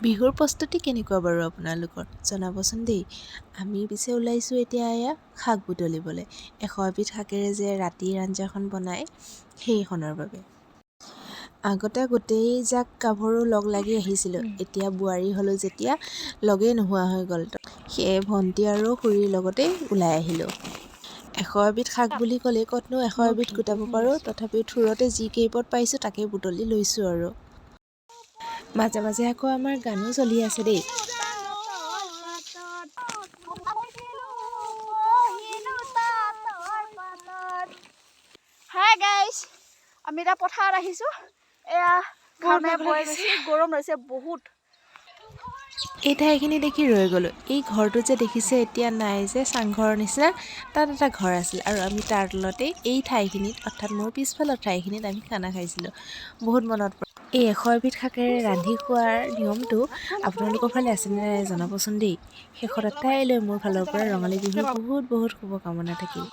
বিহুৰ প্ৰস্তুতি কেনেকুৱা বাৰু আপোনালোকৰ জনাবচোন দেই। আমি পিছে ওলাইছোঁ এতিয়া এয়া শাক বুটলিবলৈ। 100 এবিধ শাকেৰে যে ৰাতিৰ আঞ্জাখন বনায় সেইখনৰ বাবে। আগতে গোটেই জাক গাভৰু লগ লাগি আহিছিলোঁ, এতিয়া বোৱাৰী হ'লোঁ যেতিয়া লগেই নোহোৱা হৈ গ'ল। সেয়ে ভণ্টি আৰু খুৰীৰ লগতেই ওলাই আহিলোঁ। 100 এবিধ শাক বুলি ক'লে ক'তনো 100 এবিধ গোটাব পাৰোঁ, তথাপিও থোৰতে যি কেইপদ পাইছোঁ তাকেই বুটলি লৈছোঁ আৰু। মাজে মাজে আকৌ আমাৰ গানো চলি আছে দেই। হাই গাইজ, আমি এতিয়া পথাৰত আহিছোঁ। এয়া ঘামে বৈ গৈছে, গৰম হৈছে বহুত। এই ঠাইখিনি দেখি ৰৈ গ'লোঁ। এই ঘৰটো যে দেখিছে এতিয়া নাই যে চাংঘৰৰ নিচিনা, তাত এটা ঘৰ আছিল আৰু আমি তাৰ তলতেই এই ঠাইখিনিত অৰ্থাৎ মোৰ পিছফালৰ ঠাইখিনিত আমি খানা খাইছিলোঁ। বহুত মনত পৰে। এই 100 এবিধ শাকেৰে ৰান্ধি খোৱাৰ নিয়মটো আপোনালোকৰ ফালে আছেনে নাই জনাবচোন দেই। শেষত এটাই লৈ মোৰ ফালৰ পৰা ৰঙালী বিহুৰ বহুত বহুত শুভকামনা থাকিল।